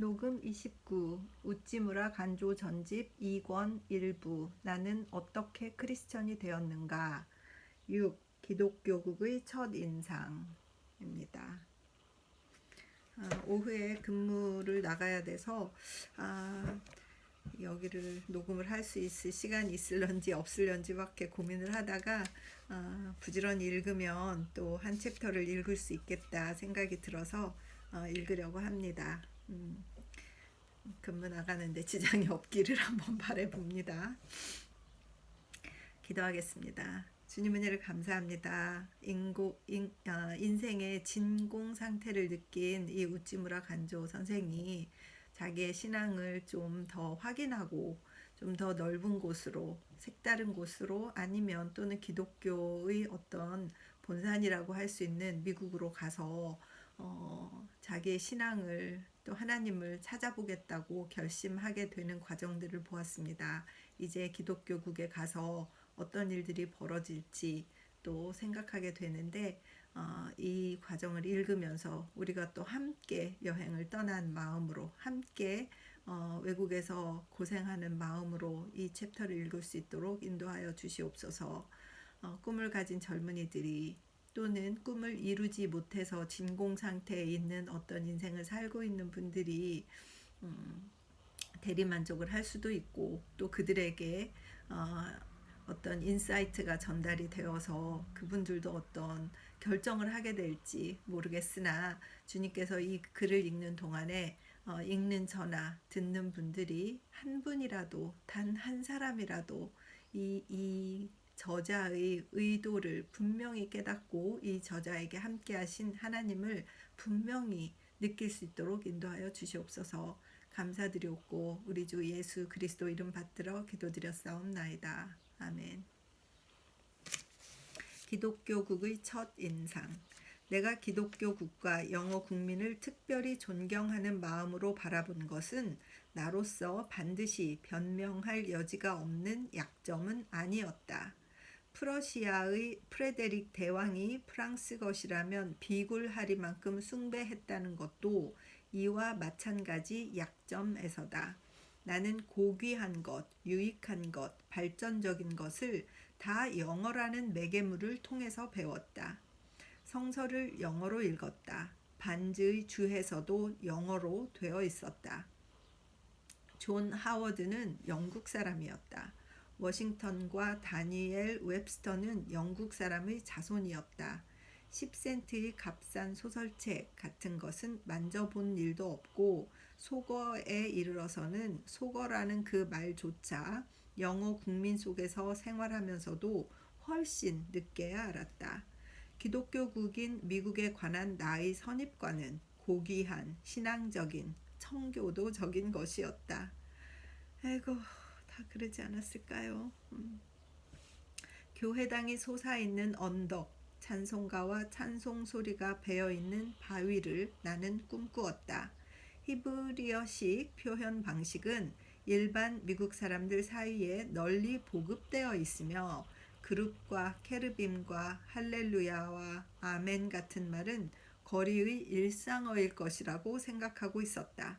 녹음 29 우찌무라 간조 전집 2권 일부 나는 어떻게 크리스천이 되었는가 6. 기독교국의 첫 인상입니다. 오후에 근무를 나가야 돼서 여기를 녹음을 할 수 있을 시간이 있을런지 없을런지밖에 고민을 하다가 부지런히 읽으면 또 한 챕터를 읽을 수 있겠다 생각이 들어서 읽으려고 합니다. 근무 나가는데 지장이 없기를 한번 바라봅니다. 기도하겠습니다. 주님 은혜를 감사합니다. 인생의 진공 상태를 느낀 이 우찌무라 간조 선생이 자기의 신앙을 좀 더 확인하고 좀 더 넓은 곳으로, 색다른 곳으로, 아니면 또는 기독교의 어떤 본산이라고 할 수 있는 미국으로 가서 자기의 신앙을 또 하나님을 찾아보겠다고 결심하게 되는 과정들을 보았습니다. 이제 기독교국에 가서 어떤 일들이 벌어질지 또 생각하게 되는데 이 과정을 읽으면서 우리가 또 함께 여행을 떠난 마음으로 함께 외국에서 고생하는 마음으로 이 챕터를 읽을 수 있도록 인도하여 주시옵소서. 꿈을 가진 젊은이들이 또는 꿈을 이루지 못해서 진공 상태에 있는 어떤 인생을 살고 있는 분들이 대리만족을 할 수도 있고 또 그들에게 어떤 인사이트가 전달이 되어서 그분들도 어떤 결정을 하게 될지 모르겠으나 주님께서 이 글을 읽는 동안에 읽는 저나 듣는 분들이 한 분이라도 단 한 사람이라도 이 저자의 의도를 분명히 깨닫고 이 저자에게 함께 하신 하나님을 분명히 느낄 수 있도록 인도하여 주시옵소서. 감사드리옵고 우리 주 예수 그리스도 이름 받들어 기도드렸사옵나이다. 아멘. 기독교국의 첫 인상. 내가 기독교국과 영어 국민을 특별히 존경하는 마음으로 바라본 것은 나로서 반드시 변명할 여지가 없는 약점은 아니었다. 프러시아의 프레데릭 대왕이 프랑스 것이라면 비굴하리만큼 숭배했다는 것도 이와 마찬가지 약점에서다. 나는 고귀한 것, 유익한 것, 발전적인 것을 다 영어라는 매개물을 통해서 배웠다. 성서를 영어로 읽었다. 반즈의 주해서도 영어로 되어 있었다. 존 하워드는 영국 사람이었다. 워싱턴과 다니엘 웹스터는 영국 사람의 자손이었다. 10센트의 값싼 소설책 같은 것은 만져본 일도 없고 속어에 이르러서는 속어라는 그 말조차 영어 국민 속에서 생활하면서도 훨씬 늦게야 알았다. 기독교국인 미국에 관한 나의 선입관은 고귀한, 신앙적인, 청교도적인 것이었다. 아이고, 다 그러지 않았을까요? 교회당이 솟아있는 언덕, 찬송가와 찬송 소리가 배어있는 바위를 나는 꿈꾸었다. 히브리어식 표현 방식은 일반 미국 사람들 사이에 널리 보급되어 있으며 그룹과 케르빔과 할렐루야와 아멘 같은 말은 거리의 일상어일 것이라고 생각하고 있었다.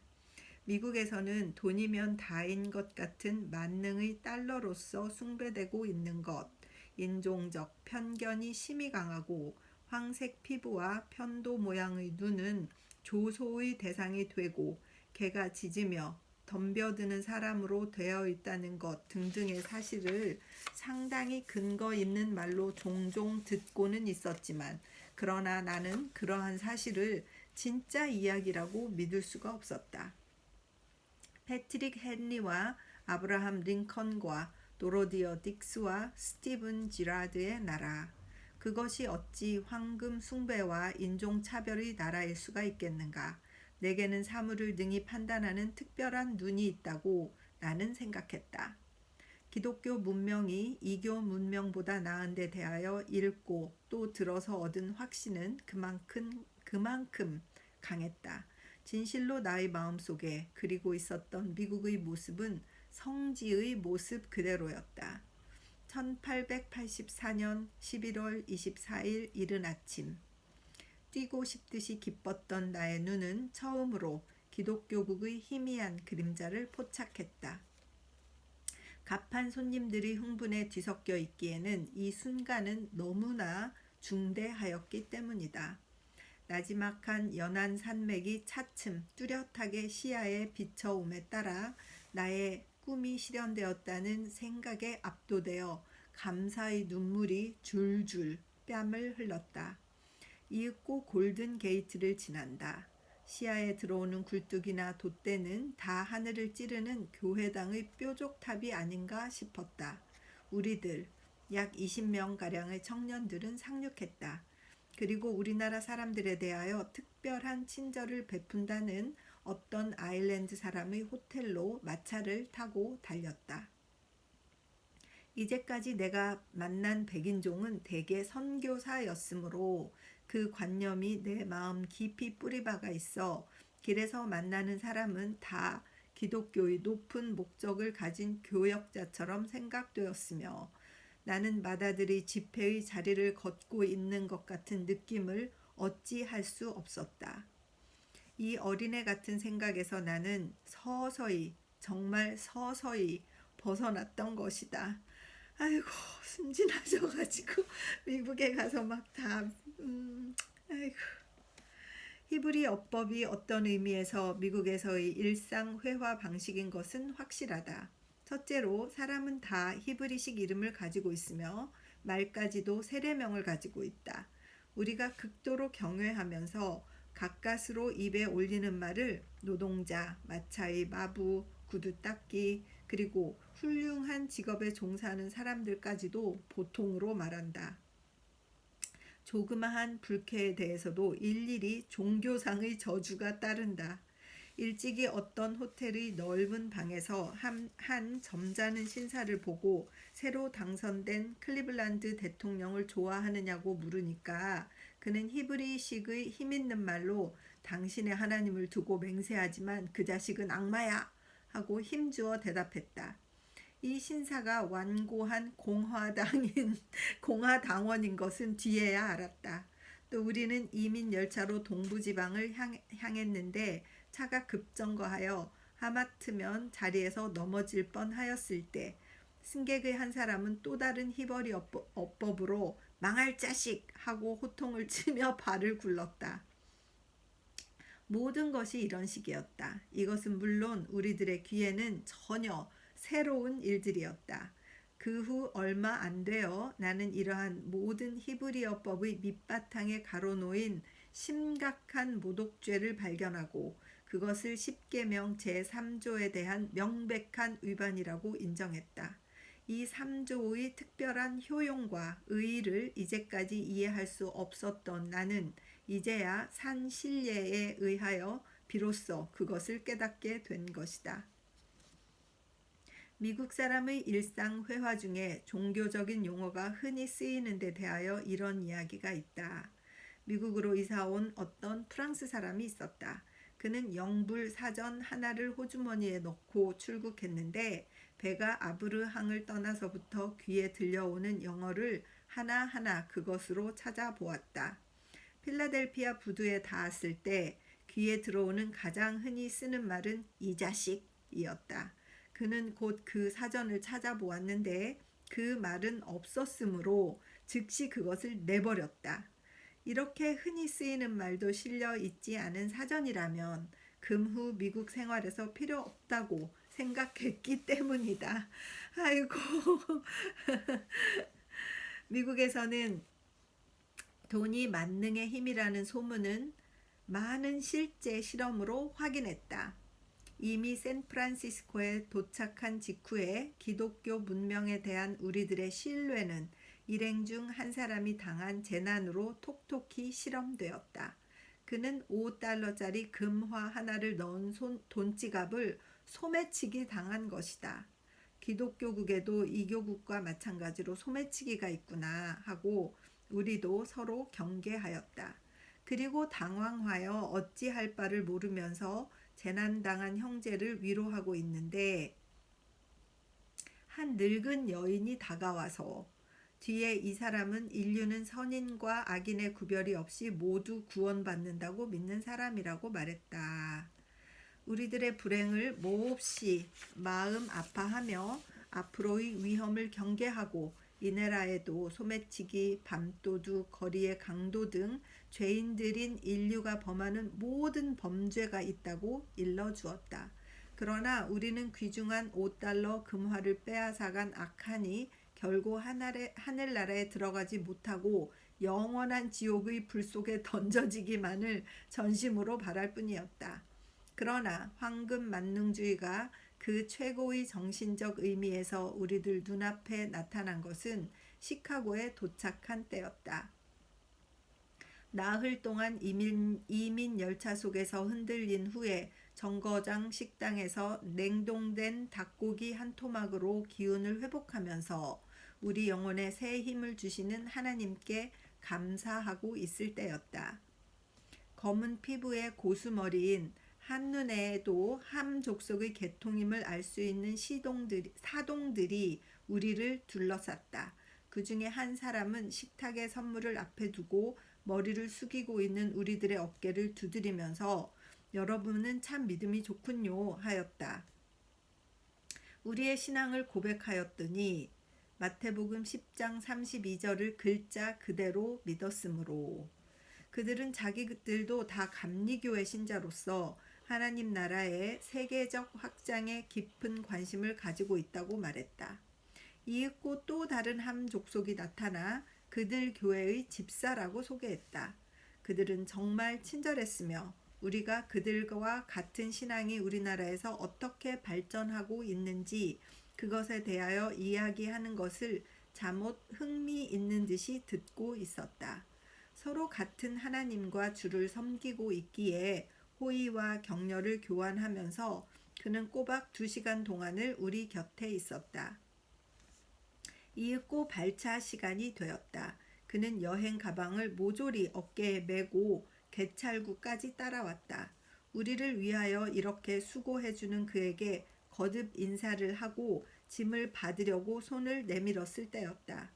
미국에서는 돈이면 다인 것 같은 만능의 달러로서 숭배되고 있는 것, 인종적 편견이 심히 강하고 황색 피부와 편도 모양의 눈은 조소의 대상이 되고 개가 짖으며 덤벼드는 사람으로 되어 있다는 것 등등의 사실을 상당히 근거 있는 말로 종종 듣고는 있었지만 그러나 나는 그러한 사실을 진짜 이야기라고 믿을 수가 없었다. 패트릭 헨리와 아브라함 링컨과 도로디어 딕스와 스티븐 지라드의 나라. 그것이 어찌 황금 숭배와 인종차별의 나라일 수가 있겠는가. 내게는 사물을 능히 판단하는 특별한 눈이 있다고 나는 생각했다. 기독교 문명이 이교 문명보다 나은 데 대하여 읽고 또 들어서 얻은 확신은 그만큼 강했다. 진실로 나의 마음속에 그리고 있었던 미국의 모습은 성지의 모습 그대로였다. 1884년 11월 24일 이른 아침 뛰고 싶듯이 기뻤던 나의 눈은 처음으로 기독교국의 희미한 그림자를 포착했다. 갑판 손님들이 흥분에 뒤섞여 있기에는 이 순간은 너무나 중대하였기 때문이다. 나지막한 연한 산맥이 차츰 뚜렷하게 시야에 비춰옴에 따라 나의 꿈이 실현되었다는 생각에 압도되어 감사의 눈물이 줄줄 뺨을 흘렀다. 이윽고 골든 게이트를 지난다. 시야에 들어오는 굴뚝이나 돛대는 다 하늘을 찌르는 교회당의 뾰족탑이 아닌가 싶었다. 우리들 약 20명가량의 청년들은 상륙했다. 그리고 우리나라 사람들에 대하여 특별한 친절을 베푼다는 어떤 아일랜드 사람의 호텔로 마차를 타고 달렸다. 이제까지 내가 만난 백인종은 대개 선교사였으므로 그 관념이 내 마음 깊이 뿌리박아 있어 길에서 만나는 사람은 다 기독교의 높은 목적을 가진 교역자처럼 생각되었으며 나는 마다들이 집회의 자리를 걷고 있는 것 같은 느낌을 어찌할 수 없었다. 이 어린애 같은 생각에서 나는 서서히, 정말 서서히 벗어났던 것이다. 아이고, 순진하셔가지고 미국에 가서 막 다 아이고. 히브리 어법이 어떤 의미에서 미국에서의 일상 회화 방식인 것은 확실하다. 첫째로 사람은 다 히브리식 이름을 가지고 있으며 말까지도 세례명을 가지고 있다. 우리가 극도로 경외하면서 가까스로 입에 올리는 말을 노동자, 마차의 마부, 구두 닦기, 그리고 훌륭한 직업에 종사하는 사람들까지도 보통으로 말한다. 조그마한 불쾌에 대해서도 일일이 종교상의 저주가 따른다. 일찍이 어떤 호텔의 넓은 방에서 한 점잖은 신사를 보고 새로 당선된 클리블란드 대통령을 좋아하느냐고 물으니까 그는 히브리식의 힘있는 말로 당신의 하나님을 두고 맹세하지만 그 자식은 악마야 하고 힘주어 대답했다. 이 신사가 완고한 공화당원인 것은 뒤에야 알았다. 또 우리는 이민 열차로 동부지방을 향했는데 차가 급정거하여 하마터면 자리에서 넘어질 뻔하였을 때 승객의 한 사람은 또 다른 히브리 어법으로 망할 자식 하고 호통을 치며 발을 굴렀다. 모든 것이 이런 식이었다. 이것은 물론 우리들의 귀에는 전혀 새로운 일들이었다. 그 후 얼마 안 되어 나는 이러한 모든 히브리어법의 밑바탕에 가로놓인 심각한 모독죄를 발견하고 그것을 십계명 제3조에 대한 명백한 위반이라고 인정했다. 이 3조의 특별한 효용과 의의를 이제까지 이해할 수 없었던 나는 이제야 산 신뢰에 의하여 비로소 그것을 깨닫게 된 것이다. 미국 사람의 일상 회화 중에 종교적인 용어가 흔히 쓰이는 데 대하여 이런 이야기가 있다. 미국으로 이사온 어떤 프랑스 사람이 있었다. 그는 영불 사전 하나를 호주머니에 넣고 출국했는데 배가 아브르항을 떠나서부터 귀에 들려오는 영어를 하나하나 그것으로 찾아보았다. 필라델피아 부두에 닿았을 때 귀에 들어오는 가장 흔히 쓰는 말은 이 자식이었다. 그는 곧 그 사전을 찾아보았는데 그 말은 없었으므로 즉시 그것을 내버렸다. 이렇게 흔히 쓰이는 말도 실려 있지 않은 사전이라면 금후 미국 생활에서 필요 없다고 생각했기 때문이다. 아이고. 미국에서는 돈이 만능의 힘이라는 소문은 많은 실제 실험으로 확인했다. 이미 샌프란시스코에 도착한 직후에 기독교 문명에 대한 우리들의 신뢰는 일행 중 한 사람이 당한 재난으로 톡톡히 실험되었다. 그는 $5짜리 금화 하나를 넣은 돈지갑을 소매치기 당한 것이다. 기독교국에도 이교국과 마찬가지로 소매치기가 있구나 하고 우리도 서로 경계하였다. 그리고 당황하여 어찌할 바를 모르면서 재난당한 형제를 위로하고 있는데 한 늙은 여인이 다가와서 뒤에 이 사람은 인류는 선인과 악인의 구별이 없이 모두 구원받는다고 믿는 사람이라고 말했다. 우리들의 불행을 몹시 마음 아파하며 앞으로의 위험을 경계하고 이내라에도 소매치기, 밤도둑, 거리의 강도 등 죄인들인 인류가 범하는 모든 범죄가 있다고 일러주었다. 그러나 우리는 귀중한 $5 금화를 빼앗아간 악한이 결국 하늘나라에 들어가지 못하고 영원한 지옥의 불 속에 던져지기만을 전심으로 바랄 뿐이었다. 그러나 황금 만능주의가 그 최고의 정신적 의미에서 우리들 눈앞에 나타난 것은 시카고에 도착한 때였다. 나흘 동안 이민 열차 속에서 흔들린 후에 정거장 식당에서 냉동된 닭고기 한 토막으로 기운을 회복하면서 우리 영혼에 새 힘을 주시는 하나님께 감사하고 있을 때였다. 검은 피부의 고수머리인 한눈에도 함 족속의 계통임을 알 수 있는 사동들이 우리를 둘러쌌다. 그 중에 한 사람은 식탁에 선물을 앞에 두고 머리를 숙이고 있는 우리들의 어깨를 두드리면서 여러분은 참 믿음이 좋군요 하였다. 우리의 신앙을 고백하였더니 마태복음 10장 32절을 글자 그대로 믿었으므로 그들은 자기들도 다 감리교의 신자로서 하나님 나라의 세계적 확장에 깊은 관심을 가지고 있다고 말했다. 이윽고 또 다른 함 족속이 나타나 그들 교회의 집사라고 소개했다. 그들은 정말 친절했으며 우리가 그들과 같은 신앙이 우리나라에서 어떻게 발전하고 있는지 그것에 대하여 이야기하는 것을 잠옷 흥미 있는 듯이 듣고 있었다. 서로 같은 하나님과 주를 섬기고 있기에 호의와 격려를 교환하면서 그는 꼬박 2시간 동안을 우리 곁에 있었다. 이윽고 발차 시간이 되었다. 그는 여행 가방을 모조리 어깨에 메고 개찰구까지 따라왔다. 우리를 위하여 이렇게 수고해주는 그에게 거듭 인사를 하고 짐을 받으려고 손을 내밀었을 때였다.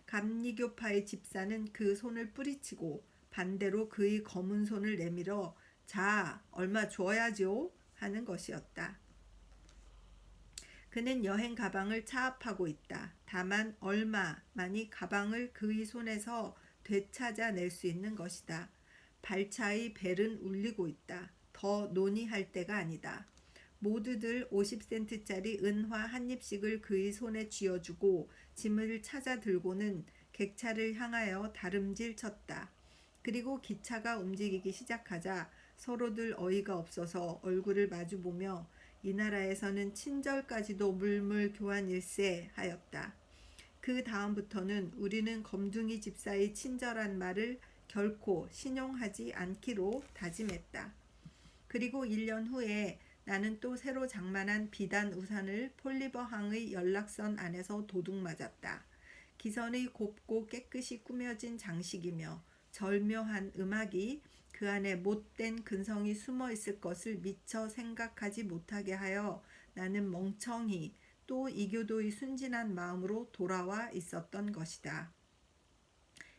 감리교파의 집사는 그 손을 뿌리치고 반대로 그의 검은 손을 내밀어 자, 얼마 줘야지요? 하는 것이었다. 그는 여행 가방을 차압하고 있다. 다만 얼마만이 가방을 그의 손에서 되찾아낼 수 있는 것이다. 발차의 벨은 울리고 있다. 더 논의할 때가 아니다. 모두들 50센트짜리 은화 한 입씩을 그의 손에 쥐어주고 짐을 찾아 들고는 객차를 향하여 다름질 쳤다. 그리고 기차가 움직이기 시작하자 서로들 어이가 없어서 얼굴을 마주보며 이 나라에서는 친절까지도 물물 교환일세 하였다. 그 다음부터는 우리는 검둥이 집사의 친절한 말을 결코 신용하지 않기로 다짐했다. 그리고 1년 후에 나는 또 새로 장만한 비단 우산을 폴리버항의 연락선 안에서 도둑맞았다. 기선의 곱고 깨끗이 꾸며진 장식이며 절묘한 음악이 그 안에 못된 근성이 숨어 있을 것을 미처 생각하지 못하게 하여 나는 멍청히 또 이교도의 순진한 마음으로 돌아와 있었던 것이다.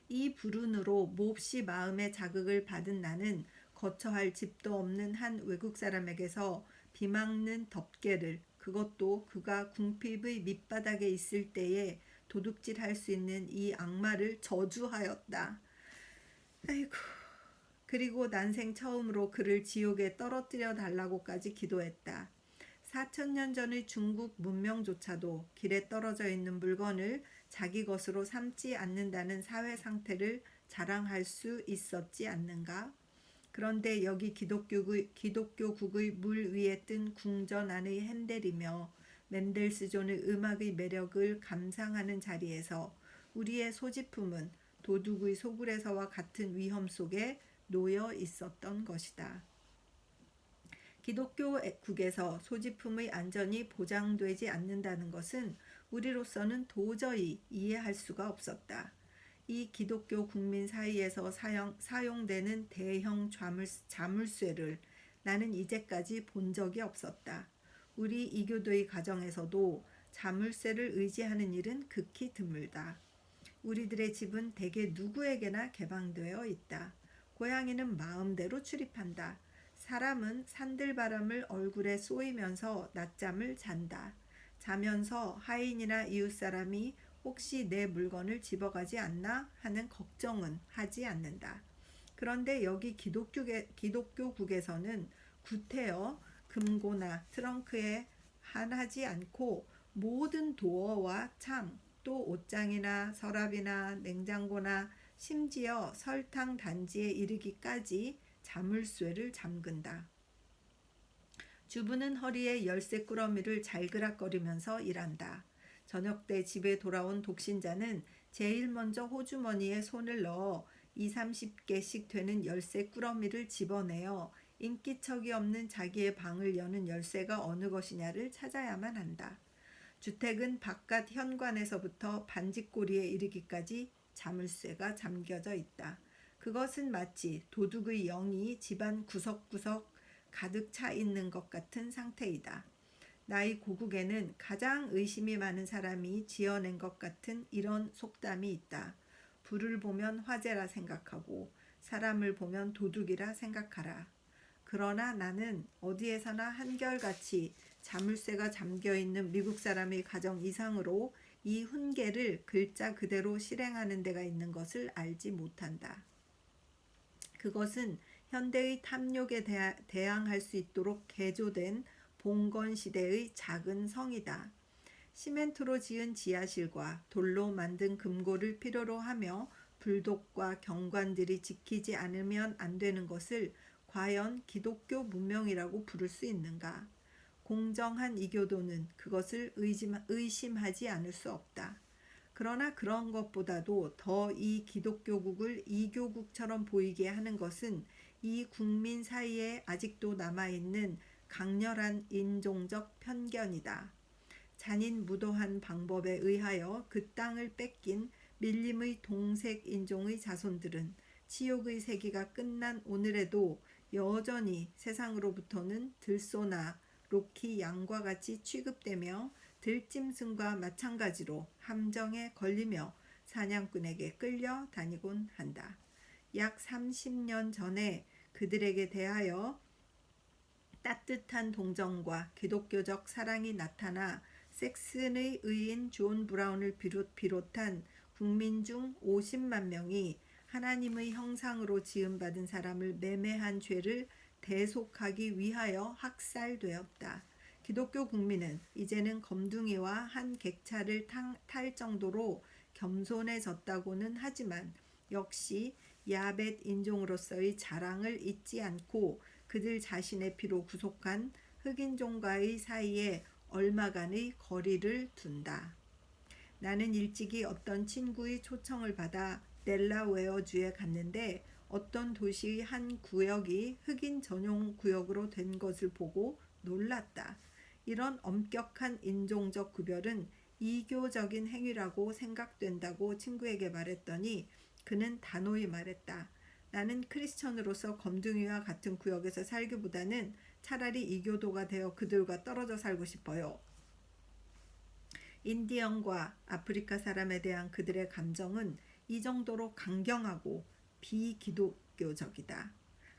이 불운으로 몹시 마음의 자극을 받은 나는 거처할 집도 없는 한 외국 사람에게서 비 막는 덮개를, 그것도 그가 궁핍의 밑바닥에 있을 때에 도둑질할 수 있는 이 악마를 저주하였다. 아이고. 그리고 난생 처음으로 그를 지옥에 떨어뜨려 달라고까지 기도했다. 4,000년 전의 중국 문명조차도 길에 떨어져 있는 물건을 자기 것으로 삼지 않는다는 사회 상태를 자랑할 수 있었지 않는가? 그런데 여기 기독교국의 물 위에 뜬 궁전 안의 핸델이며 멘델스존의 음악의 매력을 감상하는 자리에서 우리의 소지품은 도둑의 소굴에서와 같은 위험 속에 놓여 있었던 것이다. 기독교국에서 소지품의 안전이 보장되지 않는다는 것은 우리로서는 도저히 이해할 수가 없었다. 이 기독교 국민 사이에서 사용되는 대형 자물쇠를 나는 이제까지 본 적이 없었다. 우리 이교도의 가정에서도 자물쇠를 의지하는 일은 극히 드물다. 우리들의 집은 대개 누구에게나 개방되어 있다. 고양이는 마음대로 출입한다. 사람은 산들바람을 얼굴에 쏘이면서 낮잠을 잔다. 자면서 하인이나 이웃사람이 혹시 내 물건을 집어가지 않나 하는 걱정은 하지 않는다. 그런데 여기 기독교국에서는 구태여 금고나 트렁크에 한하지 않고 모든 도어와 창, 또 옷장이나 서랍이나 냉장고나 심지어 설탕 단지에 이르기까지 자물쇠를 잠근다. 주부는 허리에 열쇠 꾸러미를 잘그락거리면서 일한다. 저녁 때 집에 돌아온 독신자는 제일 먼저 호주머니에 손을 넣어 20-30개씩 되는 열쇠 꾸러미를 집어내어 인기척이 없는 자기의 방을 여는 열쇠가 어느 것이냐를 찾아야만 한다. 주택은 바깥 현관에서부터 반지꼬리에 이르기까지 자물쇠가 잠겨져 있다. 그것은 마치 도둑의 영이 집안 구석구석 가득 차 있는 것 같은 상태이다. 나의 고국에는 가장 의심이 많은 사람이 지어낸 것 같은 이런 속담이 있다. 불을 보면 화재라 생각하고 사람을 보면 도둑이라 생각하라. 그러나 나는 어디에서나 한결같이 자물쇠가 잠겨있는 미국 사람의 가정 이상으로 이 훈계를 글자 그대로 실행하는 데가 있는 것을 알지 못한다. 그것은 현대의 탐욕에 대항할 수 있도록 개조된 봉건 시대의 작은 성이다. 시멘트로 지은 지하실과 돌로 만든 금고를 필요로 하며 불독과 경관들이 지키지 않으면 안 되는 것을 과연 기독교 문명이라고 부를 수 있는가? 공정한 이교도는 그것을 의심하지 않을 수 없다. 그러나 그런 것보다도 더 이 기독교국을 이교국처럼 보이게 하는 것은 이 국민 사이에 아직도 남아있는 강렬한 인종적 편견이다. 잔인무도한 방법에 의하여 그 땅을 뺏긴 밀림의 동색 인종의 자손들은 치욕의 세기가 끝난 오늘에도 여전히 세상으로부터는 들소나 로키 양과 같이 취급되며 들짐승과 마찬가지로 함정에 걸리며 사냥꾼에게 끌려다니곤 한다. 약 30년 전에 그들에게 대하여 따뜻한 동정과 기독교적 사랑이 나타나 섹슨의 의인 존 브라운을 비롯한 국민 중 50만 명이 하나님의 형상으로 지음받은 사람을 매매한 죄를 대속하기 위하여 학살되었다. 기독교 국민은 이제는 검둥이와 한 객차를 탈 정도로 겸손해졌다고는 하지만 역시 야벳 인종으로서의 자랑을 잊지 않고 그들 자신의 피로 구속한 흑인종과의 사이에 얼마간의 거리를 둔다. 나는 일찍이 어떤 친구의 초청을 받아 델라웨어주에 갔는데 어떤 도시의 한 구역이 흑인 전용 구역으로 된 것을 보고 놀랐다. 이런 엄격한 인종적 구별은 이교적인 행위라고 생각된다고 친구에게 말했더니 그는 단호히 말했다. 나는 크리스천으로서 검둥이와 같은 구역에서 살기보다는 차라리 이교도가 되어 그들과 떨어져 살고 싶어요. 인디언과 아프리카 사람에 대한 그들의 감정은 이 정도로 강경하고 비기독교적이다.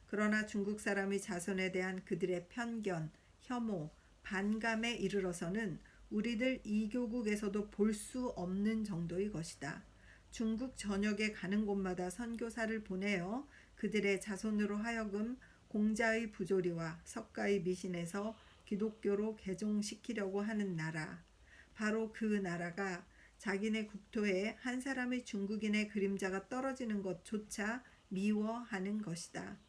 그러나 중국 사람의 자손에 대한 그들의 편견, 혐오, 반감에 이르러서는 우리들 이교국에서도 볼 수 없는 정도의 것이다. 중국 전역에 가는 곳마다 선교사를 보내어 그들의 자손으로 하여금 공자의 부조리와 석가의 미신에서 기독교로 개종시키려고 하는 나라. 바로 그 나라가 자기네 국토에 한 사람의 중국인의 그림자가 떨어지는 것조차 미워하는 것이다.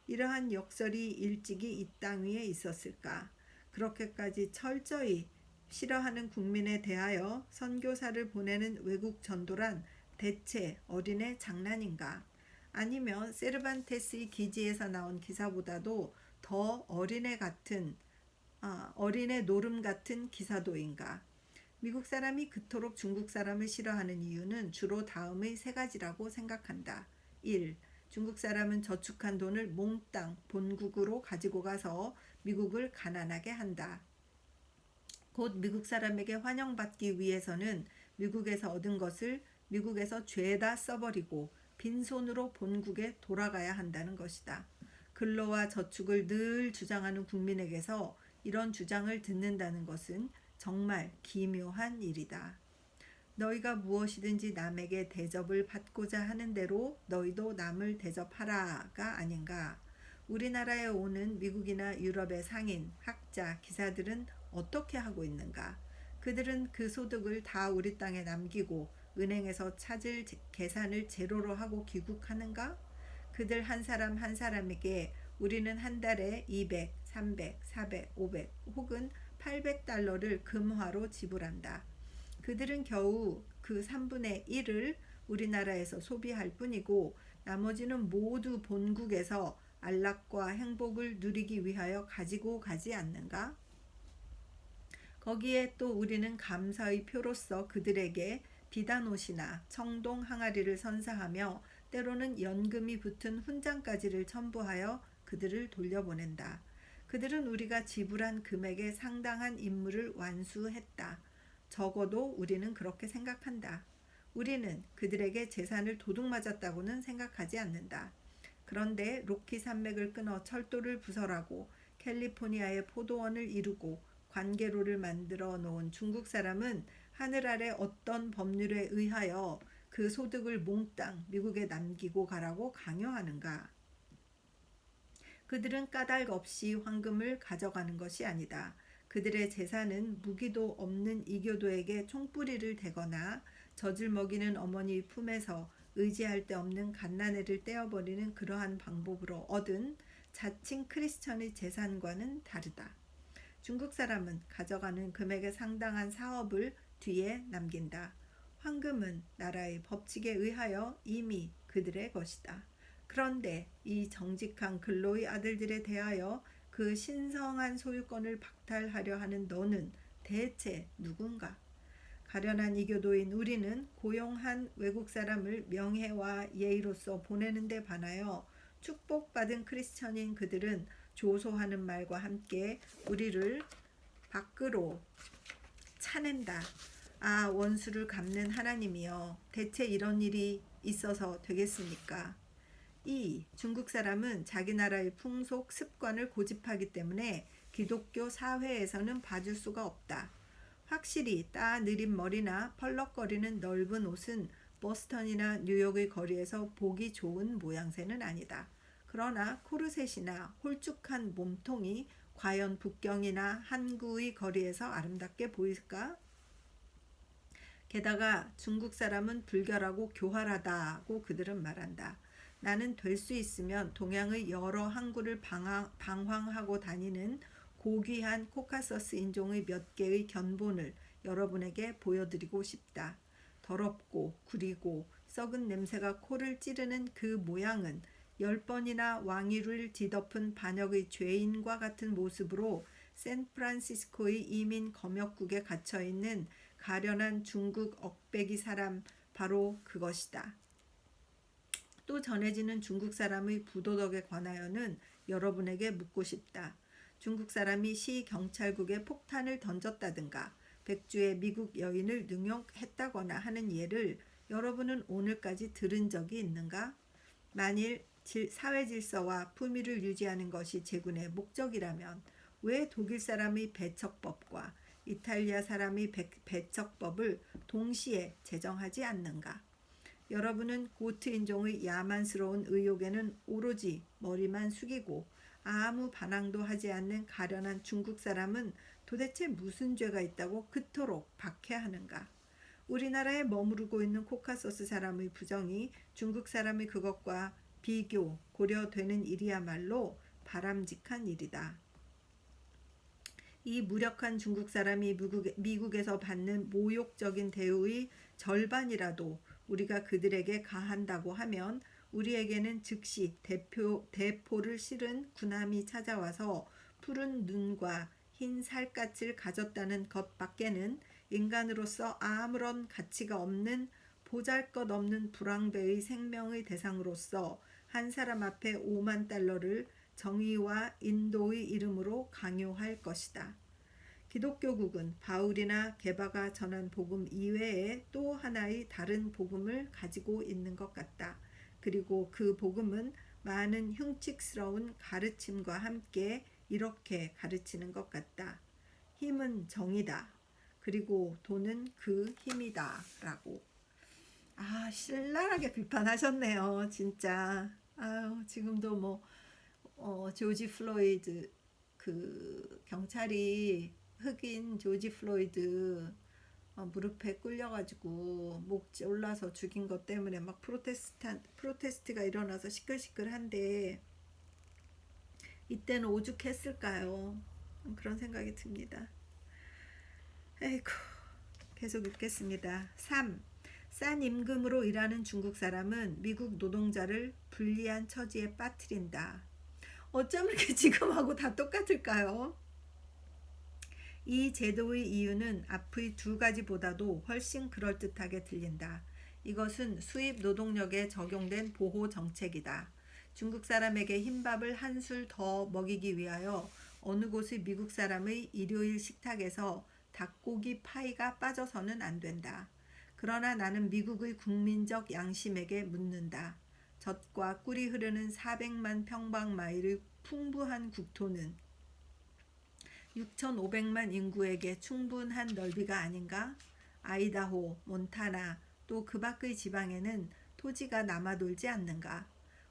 이러한 역설이 일찍이 이 땅 위에 있었을까? 그렇게까지 철저히 싫어하는 국민에 대하여 선교사를 보내는 외국 전도란 대체 어린애 장난인가? 아니면 세르반테스의 기지에서 나온 기사보다도 더 어린애 노름 같은 기사도인가? 미국 사람이 그토록 중국 사람을 싫어하는 이유는 주로 다음의 세 가지라고 생각한다. 1. 중국 사람은 저축한 돈을 몽땅 본국으로 가지고 가서 미국을 가난하게 한다. 곧 미국 사람에게 환영받기 위해서는 미국에서 얻은 것을 미국에서 죄다 써버리고 빈손으로 본국에 돌아가야 한다는 것이다. 근로와 저축을 늘 주장하는 국민에게서 이런 주장을 듣는다는 것은 정말 기묘한 일이다. 너희가 무엇이든지 남에게 대접을 받고자 하는 대로 너희도 남을 대접하라가 아닌가. 우리나라에 오는 미국이나 유럽의 상인, 학자, 기사들은 어떻게 하고 있는가? 그들은 그 소득을 다 우리 땅에 남기고 은행에서 찾을 계산을 제로로 하고 귀국하는가? 그들 한 사람 한 사람에게 우리는 한 달에 200, 300, 400, 500 혹은 800달러를 금화로 지불한다. 그들은 겨우 그 3분의 1을 우리나라에서 소비할 뿐이고 나머지는 모두 본국에서 안락과 행복을 누리기 위하여 가지고 가지 않는가? 거기에 또 우리는 감사의 표로서 그들에게 비단옷이나 청동 항아리를 선사하며 때로는 연금이 붙은 훈장까지를 첨부하여 그들을 돌려보낸다. 그들은 우리가 지불한 금액에 상당한 임무를 완수했다. 적어도 우리는 그렇게 생각한다. 우리는 그들에게 재산을 도둑맞았다고는 생각하지 않는다. 그런데 로키 산맥을 끊어 철도를 부설하고 캘리포니아의 포도원을 이루고 관계로를 만들어 놓은 중국 사람은 하늘 아래 어떤 법률에 의하여 그 소득을 몽땅 미국에 남기고 가라고 강요하는가? 그들은 까닭 없이 황금을 가져가는 것이 아니다. 그들의 재산은 무기도 없는 이교도에게 총뿌리를 대거나 젖을 먹이는 어머니 품에서 의지할 데 없는 갓난애를 떼어버리는 그러한 방법으로 얻은 자칭 크리스천의 재산과는 다르다. 중국 사람은 가져가는 금액에 상당한 사업을 뒤에 남긴다. 황금은 나라의 법칙에 의하여 이미 그들의 것이다. 그런데 이 정직한 근로의 아들들에 대하여 그 신성한 소유권을 박탈하려 하는 너는 대체 누군가? 가련한 이교도인 우리는 고용한 외국 사람을 명예와 예의로서 보내는 데 반하여 축복받은 크리스천인 그들은 조소하는 말과 함께 우리를 밖으로 차낸다. 아, 원수를 갚는 하나님이여, 대체 이런 일이 있어서 되겠습니까? 이 중국 사람은 자기 나라의 풍속 습관을 고집하기 때문에 기독교 사회에서는 봐줄 수가 없다. 확실히 따 느린 머리나 펄럭거리는 넓은 옷은 보스턴이나 뉴욕의 거리에서 보기 좋은 모양새는 아니다. 그러나 코르셋이나 홀쭉한 몸통이 과연 북경이나 한구의 거리에서 아름답게 보일까? 게다가 중국 사람은 불결하고 교활하다고 그들은 말한다. 나는 될 수 있으면 동양의 여러 항구를 방황하고 다니는 고귀한 코카서스 인종의 몇 개의 견본을 여러분에게 보여드리고 싶다. 더럽고 구리고 썩은 냄새가 코를 찌르는 그 모양은 10번이나 왕위를 뒤덮은 반역의 죄인과 같은 모습으로 샌프란시스코의 이민 검역국에 갇혀있는 가련한 중국 억배기 사람, 바로 그것이다. 또 전해지는 중국 사람의 부도덕에 관하여는 여러분에게 묻고 싶다. 중국 사람이 시 경찰국에 폭탄을 던졌다든가 백주의 미국 여인을 능욕했다거나 하는 예를 여러분은 오늘까지 들은 적이 있는가? 만일 사회 질서와 품위를 유지하는 것이 제군의 목적이라면 왜 독일 사람의 배척법과 이탈리아 사람의 배척법을 동시에 제정하지 않는가? 여러분은 고트 인종의 야만스러운 의욕에는 오로지 머리만 숙이고 아무 반항도 하지 않는 가련한 중국 사람은 도대체 무슨 죄가 있다고 그토록 박해하는가? 우리나라에 머무르고 있는 코카소스 사람의 부정이 중국 사람의 그것과 비교, 고려되는 일이야말로 바람직한 일이다. 이 무력한 중국 사람이 미국에서 받는 모욕적인 대우의 절반이라도 우리가 그들에게 가한다고 하면 우리에게는 즉시 대포를 실은 군함이 찾아와서 푸른 눈과 흰 살갗을 가졌다는 것 밖에는 인간으로서 아무런 가치가 없는 보잘것없는 불황배의 생명의 대상으로서 한 사람 앞에 5만 달러를 정의와 인도의 이름으로 강요할 것이다. 기독교국은 바울이나 게바가 전한 복음 이외에 또 하나의 다른 복음을 가지고 있는 것 같다. 그리고 그 복음은 많은 흉측스러운 가르침과 함께 이렇게 가르치는 것 같다. 힘은 정이다. 그리고 돈은 그 힘이다. 라고. 신랄하게 비판하셨네요. 진짜. 지금도 뭐, 조지 플로이드, 그 경찰이 흑인 조지 플로이드 무릎에 꿇려가지고 목 올라서 죽인 것 때문에 막 프로테스트가 일어나서 시끌시끌한데 이때는 오죽했을까요? 그런 생각이 듭니다. 에이구, 계속 읽겠습니다. 3. 싼 임금으로 일하는 중국 사람은 미국 노동자를 불리한 처지에 빠뜨린다. 어쩜 이렇게 지금하고 다 똑같을까요? 이 제도의 이유는 앞의 두 가지보다도 훨씬 그럴듯하게 들린다. 이것은 수입 노동력에 적용된 보호 정책이다. 중국 사람에게 흰밥을 한술 더 먹이기 위하여 어느 곳의 미국 사람의 일요일 식탁에서 닭고기 파이가 빠져서는 안 된다. 그러나 나는 미국의 국민적 양심에게 묻는다. 젖과 꿀이 흐르는 400만 평방마일의 풍부한 국토는 6,500만 인구에게 충분한 넓이가 아닌가? 아이다호, 몬타나, 또 그 밖의 지방에는 토지가 남아돌지 않는가?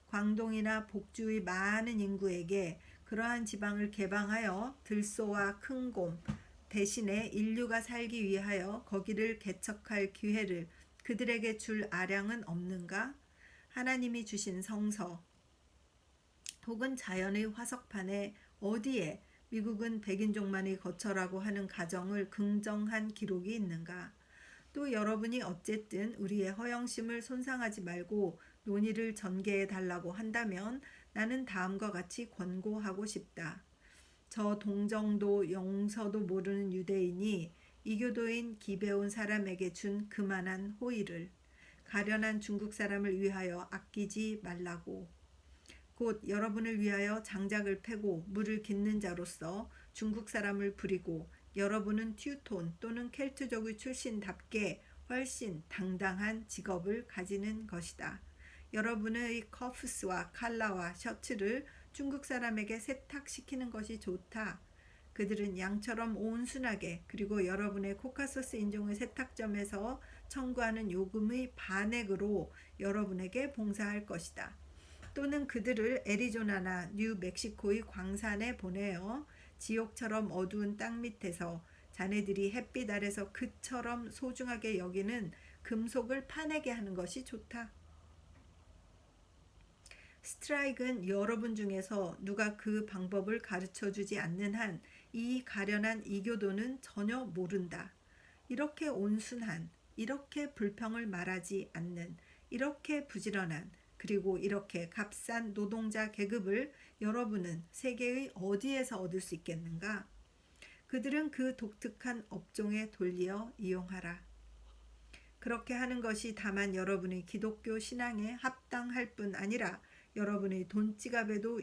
광동이나 복주의 많은 인구에게 그러한 지방을 개방하여 들소와 큰 곰 대신에 인류가 살기 위하여 거기를 개척할 기회를 그들에게 줄 아량은 없는가? 하나님이 주신 성서 혹은 자연의 화석판에 어디에 미국은 백인종만이 거처라고 하는 가정을 긍정한 기록이 있는가? 또 여러분이 어쨌든 우리의 허영심을 손상하지 말고 논의를 전개해 달라고 한다면 나는 다음과 같이 권고하고 싶다. 저 동정도 용서도 모르는 유대인이 이교도인 기베온 사람에게 준 그만한 호의를 가련한 중국 사람을 위하여 아끼지 말라고. 곧 여러분을 위하여 장작을 패고 물을 깃는 자로서 중국 사람을 부리고 여러분은 튜톤 또는 켈트족의 출신답게 훨씬 당당한 직업을 가지는 것이다. 여러분의 커프스와 칼라와 셔츠를 중국 사람에게 세탁시키는 것이 좋다. 그들은 양처럼 온순하게 그리고 여러분의 코카소스 인종의 세탁점에서 청구하는 요금의 반액으로 여러분에게 봉사할 것이다. 또는 그들을 애리조나나 뉴멕시코의 광산에 보내어 지옥처럼 어두운 땅 밑에서 자네들이 햇빛 아래서 그처럼 소중하게 여기는 금속을 파내게 하는 것이 좋다. 스트라이크는 여러분 중에서 누가 그 방법을 가르쳐주지 않는 한 이 가련한 이교도는 전혀 모른다. 이렇게 온순한, 이렇게 불평을 말하지 않는, 이렇게 부지런한, 그리고 이렇게 값싼 노동자 계급을 여러분은 세계의 어디에서 얻을 수 있겠는가? 그들은 그 독특한 업종에 돌리어 이용하라. 그렇게 하는 것이 다만 여러분의 기독교 신앙에 합당할 뿐 아니라 여러분의 돈지갑에도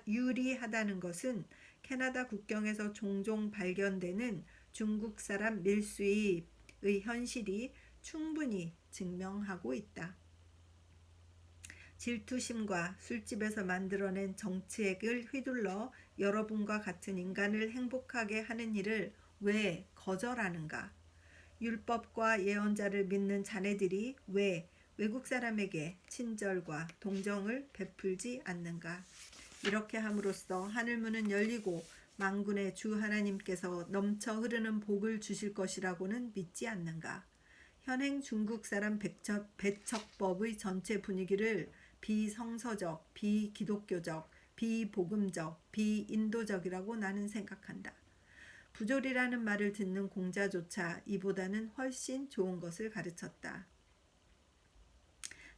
유리하다는 것은 캐나다 국경에서 종종 발견되는 중국 사람 밀수입의 현실이 충분히 증명하고 있다. 질투심과 술집에서 만들어낸 정치액을 휘둘러 여러분과 같은 인간을 행복하게 하는 일을 왜 거절하는가? 율법과 예언자를 믿는 자네들이 왜 외국 사람에게 친절과 동정을 베풀지 않는가? 이렇게 함으로써 하늘문은 열리고 만군의 주 하나님께서 넘쳐 흐르는 복을 주실 것이라고는 믿지 않는가? 현행 중국 사람 배척법의 전체 분위기를 비성서적, 비기독교적, 비복음적, 비인도적이라고 나는 생각한다. 부조리라는 말을 듣는 공자조차 이보다는 훨씬 좋은 것을 가르쳤다.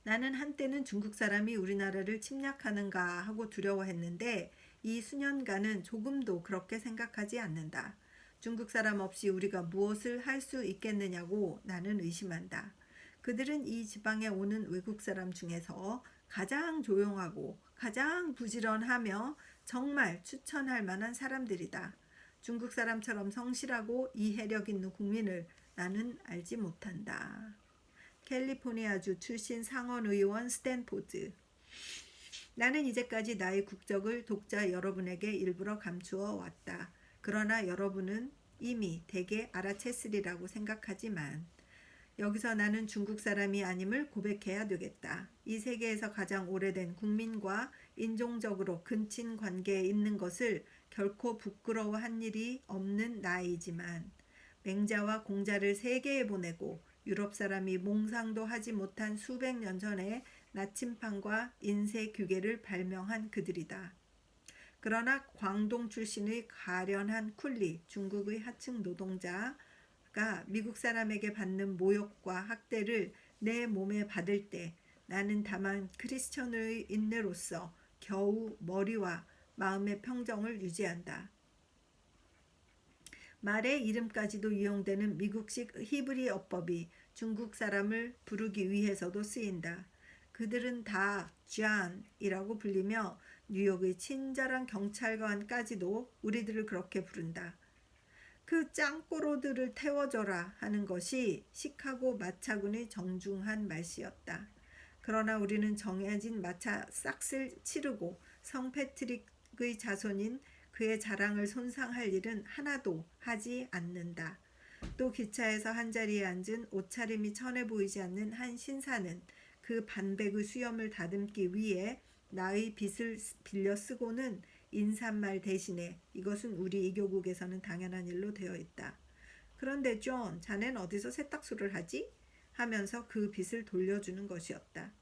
나는 한때는 중국 사람이 우리나라를 침략하는가 하고 두려워했는데 이 수년간은 조금도 그렇게 생각하지 않는다. 중국 사람 없이 우리가 무엇을 할 수 있겠느냐고 나는 의심한다. 그들은 이 지방에 오는 외국 사람 중에서 가장 조용하고 가장 부지런하며 정말 추천할 만한 사람들이다. 중국 사람처럼 성실하고 이해력 있는 국민을 나는 알지 못한다. 캘리포니아주 출신 상원의원 스탠포드. 나는 이제까지 나의 국적을 독자 여러분에게 일부러 감추어 왔다. 그러나 여러분은 이미 대개 알아챘으리라고 생각하지만 여기서 나는 중국 사람이 아님을 고백해야 되겠다. 이 세계에서 가장 오래된 국민과 인종적으로 근친 관계에 있는 것을 결코 부끄러워한 일이 없는 나이지만 맹자와 공자를 세계에 보내고 유럽 사람이 몽상도 하지 못한 수백 년 전에 나침판과 인쇄 규계를 발명한 그들이다. 그러나 광동 출신의 가련한 쿨리, 중국의 하층 노동자가 미국 사람에게 받는 모욕과 학대를 내 몸에 받을 때 나는 다만 크리스천의 인내로서 겨우 머리와 마음의 평정을 유지한다. 말의 이름까지도 이용되는 미국식 히브리어법이 중국 사람을 부르기 위해서도 쓰인다. 그들은 다 존이라고 불리며 뉴욕의 친절한 경찰관까지도 우리들을 그렇게 부른다. 그 짱꼬로들을 태워줘라 하는 것이 시카고 마차군의 정중한 말씨였다. 그러나 우리는 정해진 마차 싹을 치르고 성 패트릭의 자손인 그의 자랑을 손상할 일은 하나도 하지 않는다. 또 기차에서 한자리에 앉은 옷차림이 천해 보이지 않는 한 신사는 그 반백의 수염을 다듬기 위해 나의 빚을 빌려 쓰고는 인사말 대신에 이것은 우리 이교국에서는 당연한 일로 되어 있다. 그런데 존, 자넨 어디서 세탁소를 하지? 하면서 그 빚을 돌려주는 것이었다.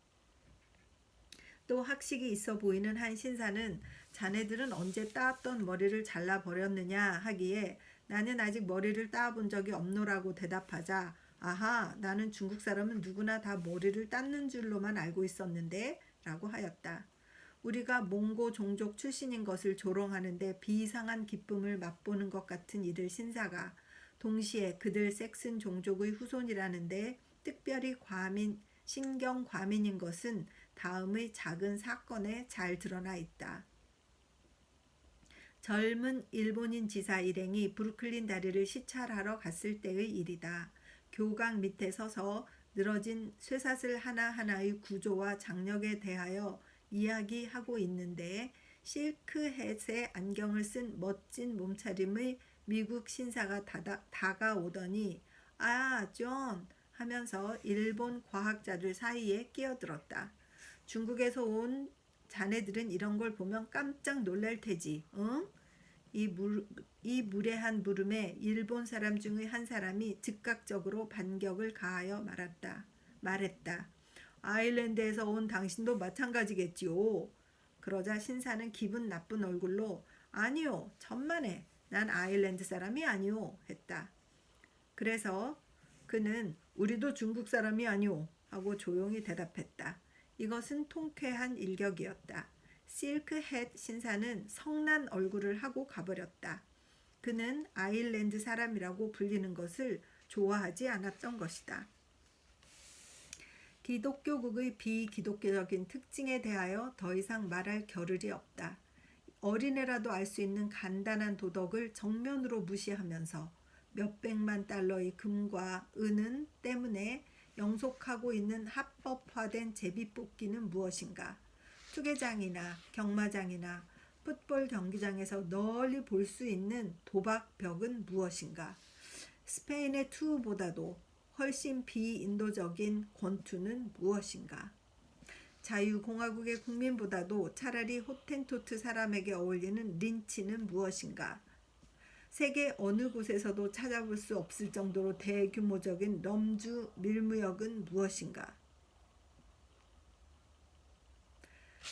또 학식이 있어 보이는 한 신사는 자네들은 언제 따았던 머리를 잘라버렸느냐 하기에 나는 아직 머리를 따본 적이 없노라고 대답하자 아하, 나는 중국 사람은 누구나 다 머리를 닦는 줄로만 알고 있었는데 라고 하였다. 우리가 몽고 종족 출신인 것을 조롱하는데 비이상한 기쁨을 맛보는 것 같은 이들 신사가 동시에 그들 섹슨 종족의 후손이라는데 특별히 신경 과민인 것은 다음의 작은 사건에 잘 드러나 있다. 젊은 일본인 지사 일행이 브루클린 다리를 시찰하러 갔을 때의 일이다. 교각 밑에 서서 늘어진 쇠사슬 하나하나의 구조와 장력에 대하여 이야기하고 있는데 실크햇의 안경을 쓴 멋진 몸차림의 미국 신사가 다가오더니 아, 존 하면서 일본 과학자들 사이에 끼어들었다. 중국에서 온 자네들은 이런 걸 보면 깜짝 놀랄 테지, 응? 이 무례한 물음에 일본 사람 중의 한 사람이 즉각적으로 반격을 가하여 말했다. 아일랜드에서 온 당신도 마찬가지겠지요. 그러자 신사는 기분 나쁜 얼굴로 아니요, 천만에 난 아일랜드 사람이 아니오 했다. 그래서 그는 우리도 중국 사람이 아니오 하고 조용히 대답했다. 이것은 통쾌한 일격이었다. 실크햇 신사는 성난 얼굴을 하고 가버렸다. 그는 아일랜드 사람이라고 불리는 것을 좋아하지 않았던 것이다. 기독교국의 비기독교적인 특징에 대하여 더 이상 말할 겨를이 없다. 어린애라도 알 수 있는 간단한 도덕을 정면으로 무시하면서 몇백만 달러의 금과 은은 때문에 영속하고 있는 합법화된 제비뽑기는 무엇인가? 투개장이나 경마장이나 풋볼 경기장에서 널리 볼 수 있는 도박벽은 무엇인가? 스페인의 투보다도 훨씬 비인도적인 권투는 무엇인가? 자유공화국의 국민보다도 차라리 호텐토트 사람에게 어울리는 린치는 무엇인가? 세계 어느 곳에서도 찾아볼 수 없을 정도로 대규모적인 럼주 밀무역은 무엇인가?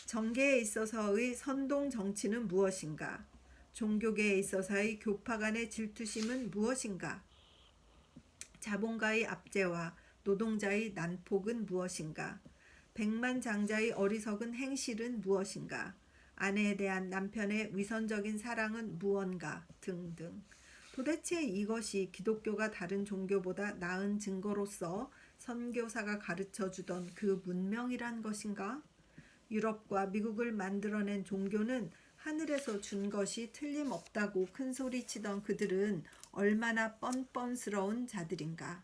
정계에 있어서의 선동 정치는 무엇인가? 종교계에 있어서의 교파 간의 질투심은 무엇인가? 자본가의 압제와 노동자의 난폭은 무엇인가? 백만장자의 어리석은 행실은 무엇인가? 아내에 대한 남편의 위선적인 사랑은 무언가? 등등. 도대체 이것이 기독교가 다른 종교보다 나은 증거로서 선교사가 가르쳐주던 그 문명이란 것인가? 유럽과 미국을 만들어낸 종교는 하늘에서 준 것이 틀림없다고 큰소리치던 그들은 얼마나 뻔뻔스러운 자들인가.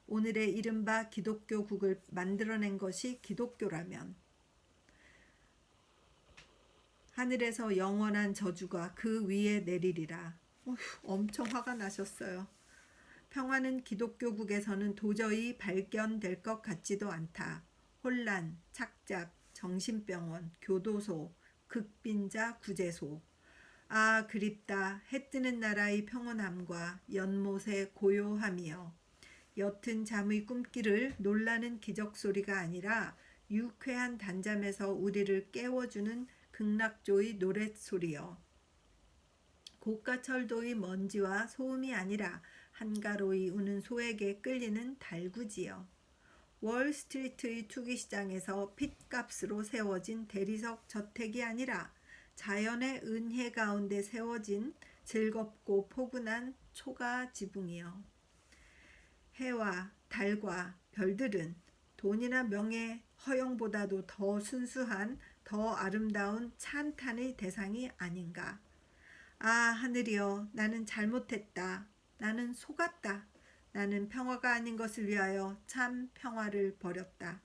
오늘의 이른바 기독교국을 만들어낸 것이 기독교라면 하늘에서 영원한 저주가 그 위에 내리리라. 어휴, 엄청 화가 나셨어요. 평화는 기독교국에서는 도저히 발견될 것 같지도 않다. 혼란, 착잡, 정신병원, 교도소, 극빈자 구제소. 아, 그립다. 해 뜨는 나라의 평온함과 연못의 고요함이여. 옅은 잠의 꿈길을 놀라는 기적소리가 아니라 유쾌한 단잠에서 우리를 깨워주는 극락조의 노랫소리여. 고가철도의 먼지와 소음이 아니라 한가로이 우는 소에게 끌리는 달구지여. 월스트리트의 투기시장에서 핏값으로 세워진 대리석 저택이 아니라 자연의 은혜 가운데 세워진 즐겁고 포근한 초가 지붕이여. 해와 달과 별들은 돈이나 명예, 허영보다도 더 순수한, 더 아름다운 찬탄의 대상이 아닌가. 아, 하늘이여, 나는 잘못했다. 나는 속았다. 나는 평화가 아닌 것을 위하여 참 평화를 버렸다.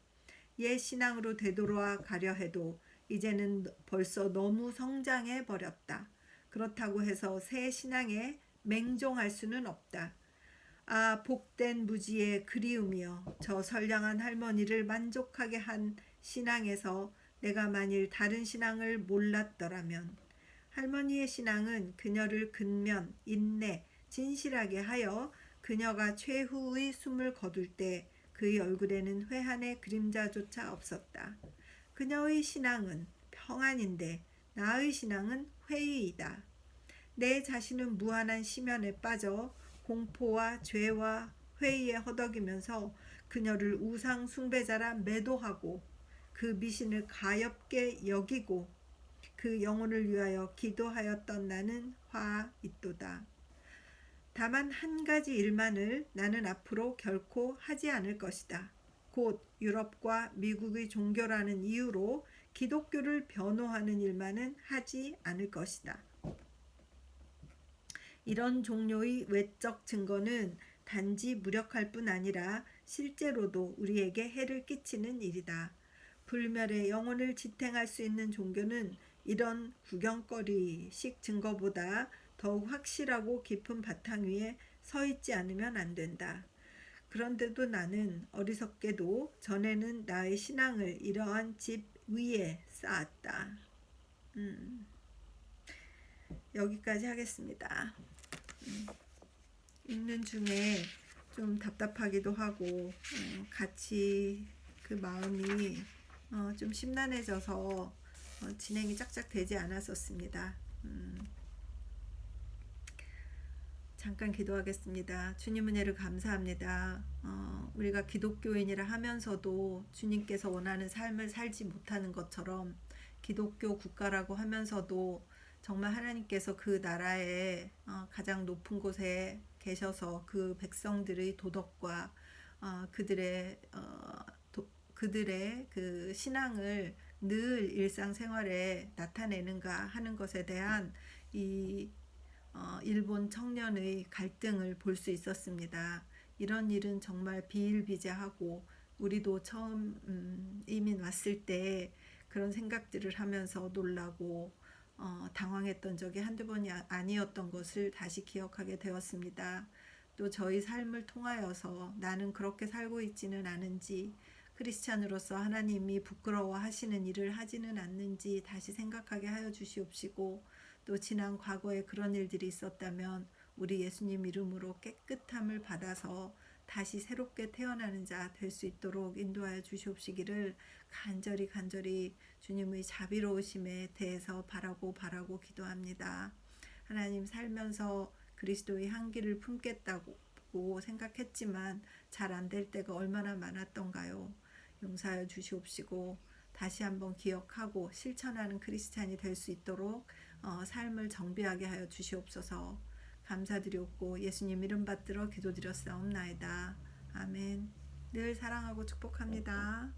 옛 신앙으로 되돌아 가려 해도 이제는 벌써 너무 성장해 버렸다. 그렇다고 해서 새 신앙에 맹종할 수는 없다. 아, 복된 무지의 그리움이여, 저 선량한 할머니를 만족하게 한 신앙에서 내가 만일 다른 신앙을 몰랐더라면. 할머니의 신앙은 그녀를 근면, 인내, 진실하게 하여 그녀가 최후의 숨을 거둘 때 그의 얼굴에는 회한의 그림자조차 없었다. 그녀의 신앙은 평안인데 나의 신앙은 회의이다. 내 자신은 무한한 심연에 빠져 공포와 죄와 회의에 허덕이면서 그녀를 우상 숭배자라 매도하고 그 미신을 가엾게 여기고 그 영혼을 위하여 기도하였던 나는 화있도다. 다만 한 가지 일만을 나는 앞으로 결코 하지 않을 것이다. 곧 유럽과 미국의 종교라는 이유로 기독교를 변호하는 일만은 하지 않을 것이다. 이런 종류의 외적 증거는 단지 무력할 뿐 아니라 실제로도 우리에게 해를 끼치는 일이다. 불멸의 영혼을 지탱할 수 있는 종교는 이런 구경거리식 증거보다 더욱 확실하고 깊은 바탕 위에 서 있지 않으면 안 된다. 그런데도 나는 어리석게도 전에는 나의 신앙을 이러한 집 위에 쌓았다. 여기까지 하겠습니다. 읽는 중에 좀 답답하기도 하고 같이 그 마음이 좀 심란해져서 진행이 짝짝 되지 않았었습니다. 잠깐 기도하겠습니다. 주님 은혜를 감사합니다. 우리가 기독교인이라 하면서도 주님께서 원하는 삶을 살지 못하는 것처럼 기독교 국가라고 하면서도 정말 하나님께서 그 나라의 가장 높은 곳에 계셔서 그 백성들의 도덕과 그들의 그 신앙을 늘 일상생활에 나타내는가 하는 것에 대한 이 일본 청년의 갈등을 볼 수 있었습니다. 이런 일은 정말 비일비재하고 우리도 처음 이민 왔을 때 그런 생각들을 하면서 놀라고 당황했던 적이 한두 번이 아니었던 것을 다시 기억하게 되었습니다. 또 저희 삶을 통하여서 나는 그렇게 살고 있지는 않은지, 크리스찬으로서 하나님이 부끄러워하시는 일을 하지는 않는지 다시 생각하게 하여 주시옵시고, 또 지난 과거에 그런 일들이 있었다면 우리 예수님 이름으로 깨끗함을 받아서 다시 새롭게 태어나는 자 될 수 있도록 인도하여 주시옵시기를 간절히 주님의 자비로우심에 대해서 바라고 기도합니다. 하나님, 살면서 그리스도의 향기를 품겠다고 생각했지만 잘 안 될 때가 얼마나 많았던가요. 용서하여 주시옵시고 다시 한번 기억하고 실천하는 크리스찬이 될 수 있도록 삶을 정비하게 하여 주시옵소서. 감사드렸고 예수님 이름 받들어 기도드렸사옵나이다. 아멘. 늘 사랑하고 축복합니다.